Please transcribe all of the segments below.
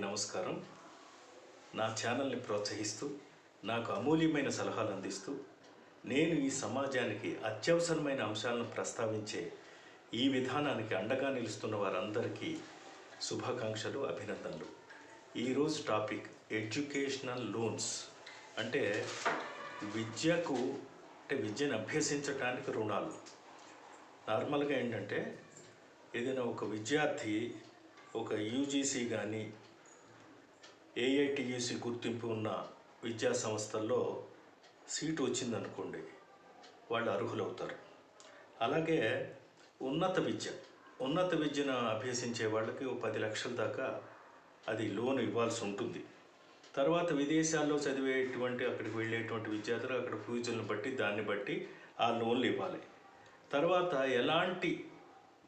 నమస్కారం. నా ఛానల్ని ప్రోత్సహిస్తూ నాకు అమూల్యమైన సలహాలు అందిస్తూ నేను ఈ సమాజానికి అత్యవసరమైన అంశాలను ప్రస్తావించే ఈ విధానానికి అండగా నిలుస్తున్న వారందరికీ శుభాకాంక్షలు, అభినందనలు. ఈరోజు టాపిక్ ఎడ్యుకేషనల్ లోన్స్. అంటే విద్యను అభ్యసించడానికి రుణాలు. నార్మల్గా ఏంటంటే ఏదైనా ఒక విద్యార్థి ఒక యూజీసీ కానీ ఏఐటియుసి గుర్తింపు ఉన్న విద్యా సంస్థల్లో సీటు వచ్చిందనుకోండి, వాళ్ళు అర్హులవుతారు. అలాగే ఉన్నత విద్యను అభ్యసించే వాళ్ళకి 10 లక్షల దాకా అది లోన్ ఇవ్వాల్సి ఉంటుంది. తర్వాత విదేశాల్లో అక్కడికి వెళ్ళేటువంటి విద్యార్థులు అక్కడ ఫీజులను బట్టి దాన్ని బట్టి ఆ లోన్లు ఇవ్వాలి. తర్వాత ఎలాంటి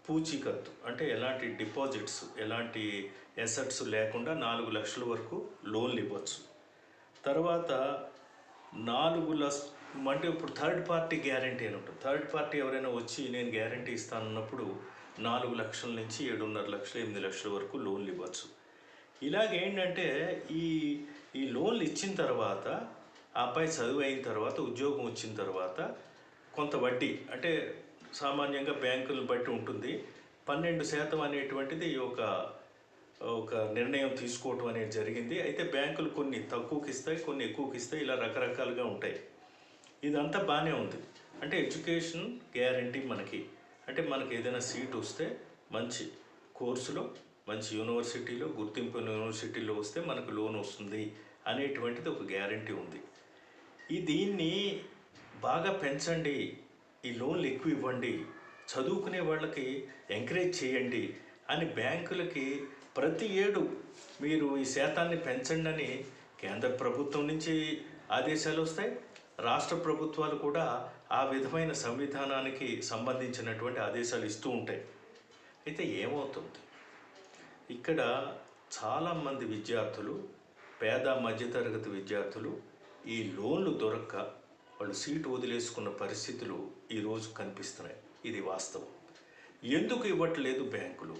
పూచీకత్తు అంటే ఎలాంటి డిపాజిట్స్, ఎలాంటి ఎసెట్స్ లేకుండా 4 లక్షల వరకు లోన్లు ఇవ్వచ్చు. తర్వాత 4 అంటే ఇప్పుడు థర్డ్ పార్టీ గ్యారంటీ అని ఉంటుంది. థర్డ్ పార్టీ ఎవరైనా వచ్చి నేను గ్యారంటీ ఇస్తానన్నప్పుడు 4 లక్షల నుంచి 7.5 లక్షలు 8 లక్షల వరకు లోన్లు ఇవ్వచ్చు. ఇలాగేంటంటే ఈ లోన్లు ఇచ్చిన తర్వాత ఆ అబ్బాయి చదువు అయిన తర్వాత ఉద్యోగం వచ్చిన తర్వాత కొంత వడ్డీ, అంటే సామాన్యంగా బ్యాంకులను బట్టి ఉంటుంది, 12% అనేటువంటిది ఒక నిర్ణయం తీసుకోవటం అనేది జరిగింది. అయితే బ్యాంకులు కొన్ని తక్కువకి ఇస్తాయి, కొన్ని ఎక్కువకి ఇస్తాయి, ఇలా రకరకాలుగా ఉంటాయి. ఇదంతా బాగానే ఉంది. అంటే ఎడ్యుకేషన్ గ్యారంటీ అంటే మనకి ఏదైనా సీట్ వస్తే మంచి కోర్సులో, మంచి యూనివర్సిటీలో, గుర్తింపు యూనివర్సిటీలో వస్తే మనకు లోన్ వస్తుంది అనేటువంటిది ఒక గ్యారంటీ ఉంది. దీన్ని బాగా పెంచండి, ఈ లోన్లు ఎక్కువ ఇవ్వండి, చదువుకునే వాళ్ళకి ఎంకరేజ్ చేయండి అని బ్యాంకులకి ప్రతి ఏడు మీరు ఈ శాతాన్ని పెంచండి అని కేంద్ర ప్రభుత్వం నుంచి ఆదేశాలు వస్తాయి. రాష్ట్ర ప్రభుత్వాలు కూడా ఆ విధమైన సంవిధానానికి సంబంధించినటువంటి ఆదేశాలు ఇస్తూ ఉంటాయి. అయితే ఏమవుతుంది, ఇక్కడ చాలామంది విద్యార్థులు, పేద మధ్యతరగతి విద్యార్థులు ఈ లోన్లు దొరక్క వాళ్ళు సీటు వదిలేసుకున్న పరిస్థితులు ఈరోజు కనిపిస్తున్నాయి. ఇది వాస్తవం. ఎందుకు ఇవ్వట్లేదు బ్యాంకులు?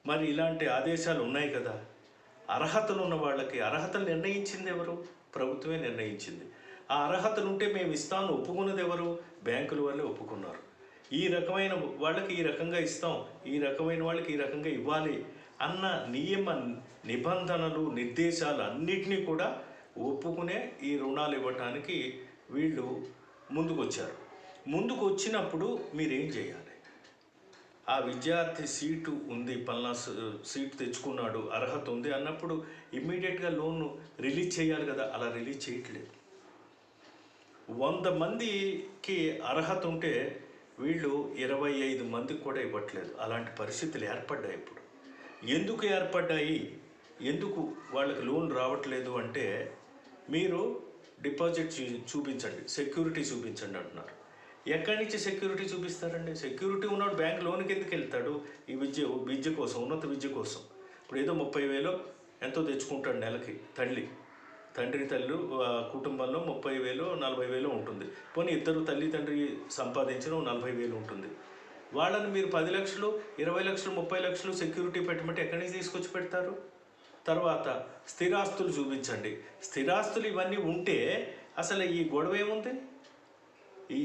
మరి ఇలాంటి ఆదేశాలు ఉన్నాయి కదా. అర్హతలు ఉన్న వాళ్ళకి అర్హతలు నిర్ణయించింది ఎవరు? ప్రభుత్వమే నిర్ణయించింది. ఆ అర్హతలు ఉంటే మేము ఇస్తాను ఒప్పుకున్నది ఎవరు? బ్యాంకుల వాళ్ళే ఒప్పుకున్నారు. ఈ రకమైన వాళ్ళకి ఈ రకంగా ఇస్తాం, ఈ రకమైన వాళ్ళకి ఈ రకంగా ఇవ్వాలి అన్న నియమ నిబంధనలు, నిర్దేశాలు అన్నిటినీ కూడా ఒప్పుకునే ఈ రుణాలు ఇవ్వటానికి వీళ్ళు ముందుకు వచ్చినప్పుడు మీరేం చేయాలి? ఆ విద్యార్థి సీటు ఉంది, పలానా సీటు తెచ్చుకున్నాడు, అర్హత ఉంది అన్నప్పుడు ఇమ్మీడియట్గా లోన్ రిలీజ్ చేయాలి కదా. అలా రిలీజ్ చేయట్లేదు. 100 మందికి అర్హత ఉంటే వీళ్ళు 25 మందికి కూడా ఇవ్వట్లేదు. అలాంటి పరిస్థితులు ఏర్పడ్డాయి. ఇప్పుడు ఎందుకు ఏర్పడ్డాయి, ఎందుకు వాళ్ళకి లోన్ రావట్లేదు అంటే, మీరు డిపాజిట్ చూపించండి, సెక్యూరిటీ చూపించండి అంటున్నారు. ఎక్కడి నుంచి సెక్యూరిటీ చూపిస్తారండి? సెక్యూరిటీ ఉన్నాడు బ్యాంక్ లోన్కి ఎందుకు వెళ్తాడు? ఈ విద్య కోసం, ఉన్నత విద్య కోసం. ఇప్పుడు ఏదో 30,000 ఎంతో తెచ్చుకుంటాడు నెలకి తండ్రి కుటుంబంలో 30,000 40,000 ఉంటుంది. పోనీ ఇద్దరు తల్లి తండ్రి సంపాదించిన 40,000 ఉంటుంది. వాళ్ళని మీరు 10 లక్షలు 20 లక్షలు 30 లక్షలు సెక్యూరిటీ పెట్టమంటే ఎక్కడి నుంచి తీసుకొచ్చి పెడతారు? తర్వాత స్థిరాస్తులు చూపించండి. స్థిరాస్తులు ఇవన్నీ ఉంటే అసలు ఈ గొడవ ఏముంది?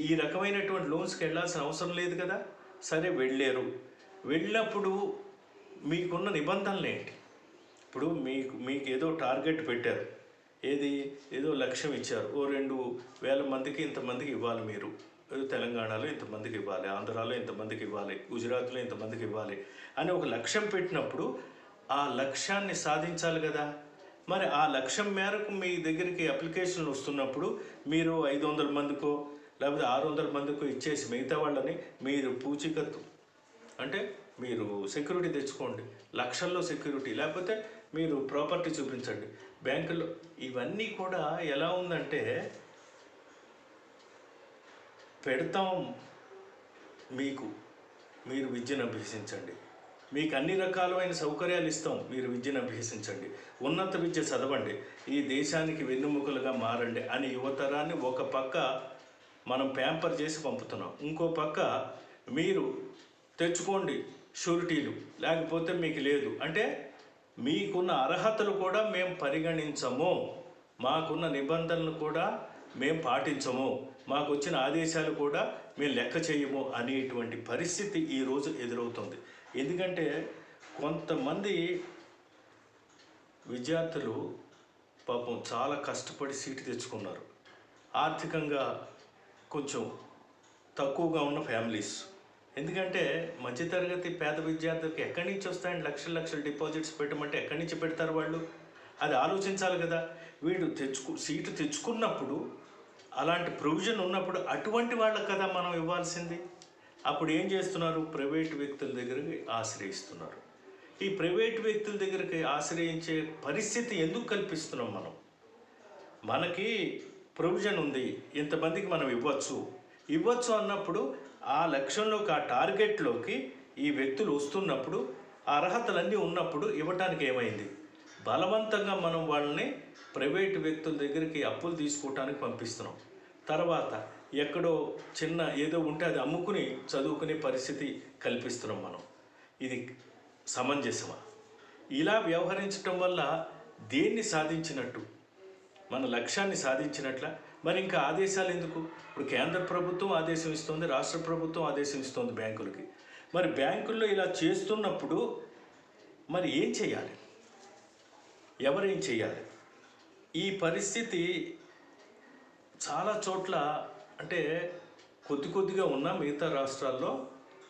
ఈ రకమైనటువంటి లోన్స్కి వెళ్ళాల్సిన అవసరం లేదు కదా. సరే వెళ్ళినప్పుడు మీకున్న నిబంధనలు ఏంటి? ఇప్పుడు మీకు ఏదో టార్గెట్ పెట్టారు, ఏదో లక్ష్యం ఇచ్చారు, 2,000 మందికి ఇంతమందికి ఇవ్వాలి, మీరు తెలంగాణలో ఇంతమందికి ఇవ్వాలి, ఆంధ్రాలో ఇంతమందికి ఇవ్వాలి, గుజరాత్లో ఇంతమందికి ఇవ్వాలి అని ఒక లక్ష్యం పెట్టినప్పుడు ఆ లక్ష్యాన్ని సాధించాలి కదా. మరి ఆ లక్ష్యం మేరకు మీ దగ్గరికి అప్లికేషన్లు వస్తున్నప్పుడు మీరు 500 మందికో లేకపోతే 600 మందికో ఇచ్చేసి మిగతా వాళ్ళని మీరు పూచీకత్తు అంటే మీరు సెక్యూరిటీ తెచ్చుకోండి, లక్షల్లో సెక్యూరిటీ, లేకపోతే మీరు ప్రాపర్టీ చూపించండి బ్యాంకులో. ఇవన్నీ కూడా ఎలా ఉందంటే, పెడతాం మీరు విద్యను అభ్యసించండి, మీకు అన్ని రకాలైన సౌకర్యాలు ఇస్తాం, మీరు విద్యను అభ్యసించండి, ఉన్నత విద్య చదవండి, ఈ దేశానికి వెన్నుముకలుగా మారండి అని యువతరాన్ని ఒక పక్క మనం ప్యాంపర్ చేసి పంపుతున్నాం. ఇంకో పక్క మీరు తెచ్చుకోండి షూరిటీలు, లేకపోతే మీకు లేదు అంటే మీకున్న అర్హతలు కూడా మేము పరిగణించము, మాకున్న నిబంధనలు కూడా మేము పాటించము, మాకు వచ్చిన ఆదేశాలు కూడా మేము లెక్క చేయము అనేటువంటి పరిస్థితి ఈరోజు ఎదురవుతుంది. ఎందుకంటే కొంతమంది విద్యార్థులు పాపం చాలా కష్టపడి సీటు తెచ్చుకున్నారు. ఆర్థికంగా కొంచెం తక్కువగా ఉన్న ఫ్యామిలీస్. ఎందుకంటే మధ్యతరగతి పేద విద్యార్థులకు ఎక్కడి నుంచి వస్తాయండి లక్షల లక్షల డిపాజిట్స్ పెట్టమంటే ఎక్కడి నుంచి పెడతారు వాళ్ళు? అది ఆలోచించాలి కదా. వీడు సీటు తెచ్చుకున్నప్పుడు అలాంటి ప్రొవిజన్ ఉన్నప్పుడు అటువంటి వాళ్ళకి కదా మనం ఇవ్వాల్సింది. అప్పుడు ఏం చేస్తున్నారు? ప్రైవేటు వ్యక్తుల దగ్గరికి ఆశ్రయిస్తున్నారు. ఈ ప్రైవేటు వ్యక్తుల దగ్గరికి ఆశ్రయించే పరిస్థితి ఎందుకు కల్పిస్తున్నాం మనం? మనకి ప్రొవిజన్ ఉంది, ఇంతమందికి మనం ఇవ్వచ్చు అన్నప్పుడు ఆ లక్ష్యంలోకి, ఆ టార్గెట్లోకి ఈ వ్యక్తులు వస్తున్నప్పుడు, ఆ అర్హతలన్నీ ఉన్నప్పుడు ఇవ్వటానికి ఏమైంది? బలవంతంగా మనం వాళ్ళని ప్రైవేటు వ్యక్తుల దగ్గరికి అప్పులు తీసుకోవటానికి పంపిస్తున్నాం. తర్వాత ఎక్కడో చిన్న ఏదో ఉంటే అది అమ్ముకుని చదువుకునే పరిస్థితి కల్పిస్తున్నాం మనం. ఇది సమంజసమా? ఇలా వ్యవహరించటం వల్ల దేన్ని సాధించినట్టు? మన లక్ష్యాన్ని సాధించినట్ల? మరి ఇంకా ఆదేశాలు ఎందుకు? ఇప్పుడు కేంద్ర ప్రభుత్వం ఆదేశం ఇస్తుంది, రాష్ట్ర ప్రభుత్వం ఆదేశం ఇస్తుంది బ్యాంకులకి. మరి బ్యాంకుల్లో ఇలా చేస్తున్నప్పుడు మరి ఏం చేయాలి? ఎవరేం చేయాలి? ఈ పరిస్థితి చాలా చోట్ల, అంటే కొద్దిగా ఉన్న మిగతా రాష్ట్రాల్లో,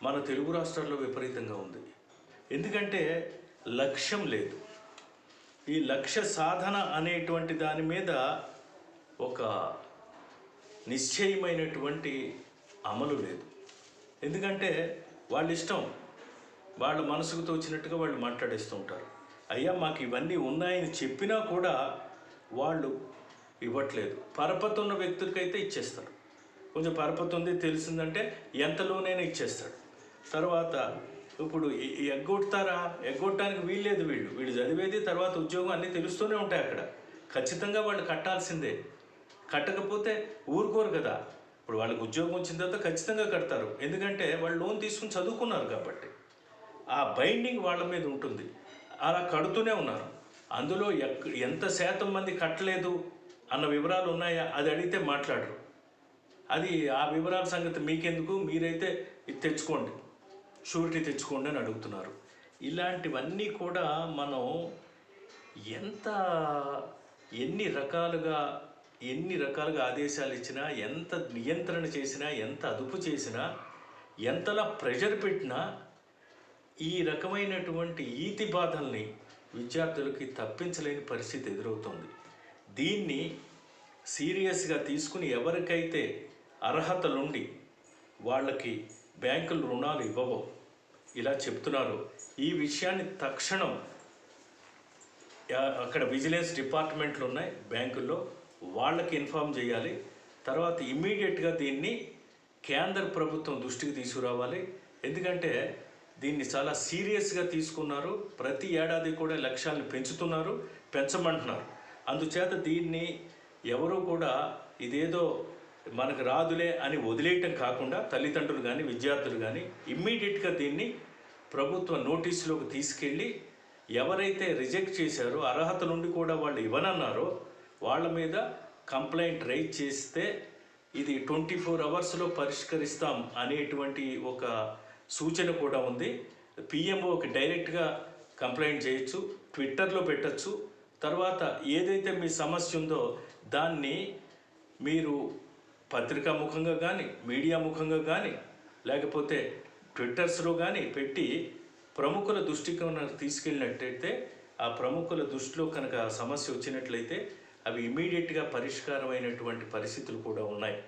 మన తెలుగు రాష్ట్రాల్లో విపరీతంగా ఉంది. ఎందుకంటే లక్ష్యం లేదు. ఈ లక్ష్య సాధన అనేటువంటి దాని మీద ఒక నిశ్చయమైనటువంటి అమలు లేదు. ఎందుకంటే వాళ్ళ ఇష్టం, వాళ్ళ మనసుకు తోచినట్టుగా వాళ్ళు మాట్లాడేస్తూ ఉంటారు. అయ్యా మాకు ఇవన్నీ ఉన్నాయని చెప్పినా కూడా వాళ్ళు ఇవ్వట్లేదు. పరపతి ఉన్న వ్యక్తులకైతే ఇచ్చేస్తారు. కొంచెం పరపతి ఉంది తెలిసిందంటే ఎంతలోనైనా ఇచ్చేస్తాడు. తర్వాత ఇప్పుడు ఎగ్గొట్టడానికి వీల్లేదు. వీళ్ళు చదివేది, తర్వాత ఉద్యోగం అన్నీ తెలుస్తూనే ఉంటాయి అక్కడ. ఖచ్చితంగా వాళ్ళు కట్టాల్సిందే. కట్టకపోతే ఊరుకోరు కదా. ఇప్పుడు వాళ్ళకి ఉద్యోగం వచ్చిన తర్వాత ఖచ్చితంగా కడతారు. ఎందుకంటే వాళ్ళు లోన్ తీసుకుని చదువుకున్నారు కాబట్టి ఆ బైండింగ్ వాళ్ళ మీద ఉంటుంది. అలా కడుతూనే ఉన్నారు. అందులో ఎంత శాతం మంది కట్టలేదు అన్న వివరాలు ఉన్నాయా? అది అడిగితే మాట్లాడరు. అది ఆ వివరాల సంగతి మీకెందుకు, మీరైతే ఇది తెచ్చుకోండి, షూరిటీ తెచ్చుకోండి అని అడుగుతున్నారు. ఇలాంటివన్నీ కూడా మనం ఎన్ని రకాలుగా ఆదేశాలు ఇచ్చినా, ఎంత నియంత్రణ చేసినా, ఎంత అదుపు చేసినా, ఎంతలా ప్రెషర్ పెట్టినా ఈ రకమైనటువంటి ఈతి బాధల్ని విద్యార్థులకి తప్పించలేని పరిస్థితి ఎదురవుతుంది. దీన్ని సీరియస్గా తీసుకుని ఎవరికైతే అర్హతలుండి వాళ్ళకి బ్యాంకులు రుణాలు ఇవ్వవో ఇలా చెప్తున్నారు, ఈ విషయాన్ని తక్షణం అక్కడ విజిలెన్స్ డిపార్ట్మెంట్లు ఉన్నాయి బ్యాంకుల్లో, వాళ్ళకి ఇన్ఫామ్ చేయాలి. తర్వాత ఇమ్మీడియట్గా దీన్ని కేంద్ర ప్రభుత్వం దృష్టికి తీసుకురావాలి. ఎందుకంటే దీన్ని చాలా సీరియస్గా తీసుకున్నారు. ప్రతి ఏడాది కూడా లక్ష్యాలను పెంచమంటున్నారు. అందుచేత దీన్ని ఎవరూ కూడా ఇదేదో మనకు రాదులే అని వదిలేయటం కాకుండా తల్లిదండ్రులు కానీ విద్యార్థులు కానీ ఇమ్మీడియట్గా దీన్ని ప్రభుత్వ నోటీసులోకి తీసుకెళ్ళి ఎవరైతే రిజెక్ట్ చేశారో, అర్హత నుండి కూడా వాళ్ళు ఇవ్వనన్నారో వాళ్ళ మీద కంప్లైంట్ రైజ్ చేస్తే ఇది 24 అవర్స్లో పరిష్కరిస్తాం అనేటువంటి ఒక సూచన కూడా ఉంది. పిఎంఓకి డైరెక్ట్గా కంప్లైంట్ చేయొచ్చు, ట్విట్టర్లో పెట్టచ్చు. తర్వాత ఏదైతే మీ సమస్య ఉందో దాన్ని మీరు పత్రికా ముఖంగా కానీ, మీడియా ముఖంగా కానీ, లేకపోతే ట్విట్టర్స్లో కానీ పెట్టి ప్రముఖుల దృష్టికి కనుక తీసుకెళ్ళినట్టయితే, ఆ ప్రముఖుల దృష్టిలో కనుక సమస్య వచ్చినట్లయితే అవి ఇమీడియట్గా పరిష్కారమైనటువంటి పరిస్థితులు కూడా ఉన్నాయి.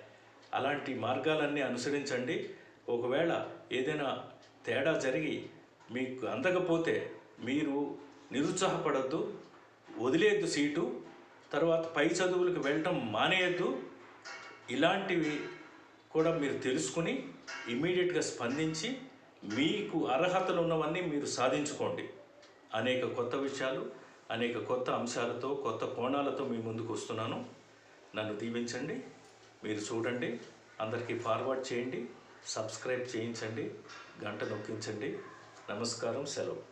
అలాంటి మార్గాలన్నీ అనుసరించండి. ఒకవేళ ఏదైనా తేడా జరిగి మీకు అందకపోతే మీరు నిరుత్సాహపడద్దు, వదిలేయద్దు సీటు, తర్వాత పై చదువులకు వెళ్ళటం మానేయద్దు. ఇలాంటివి కూడా మీరు తెలుసుకుని ఇమ్మీడియట్గా స్పందించి మీకు అర్హతలు ఉన్నవన్నీ మీరు సాధించుకోండి. అనేక కొత్త విషయాలు, అనేక కొత్త అంశాలతో, కొత్త కోణాలతో మీ ముందుకు వస్తున్నాను. నన్ను దీవించండి, మీరు చూడండి, అందరికీ ఫార్వర్డ్ చేయండి, సబ్స్క్రైబ్ చేయించండి, గంట నొక్కించండి. నమస్కారం, సెలవు.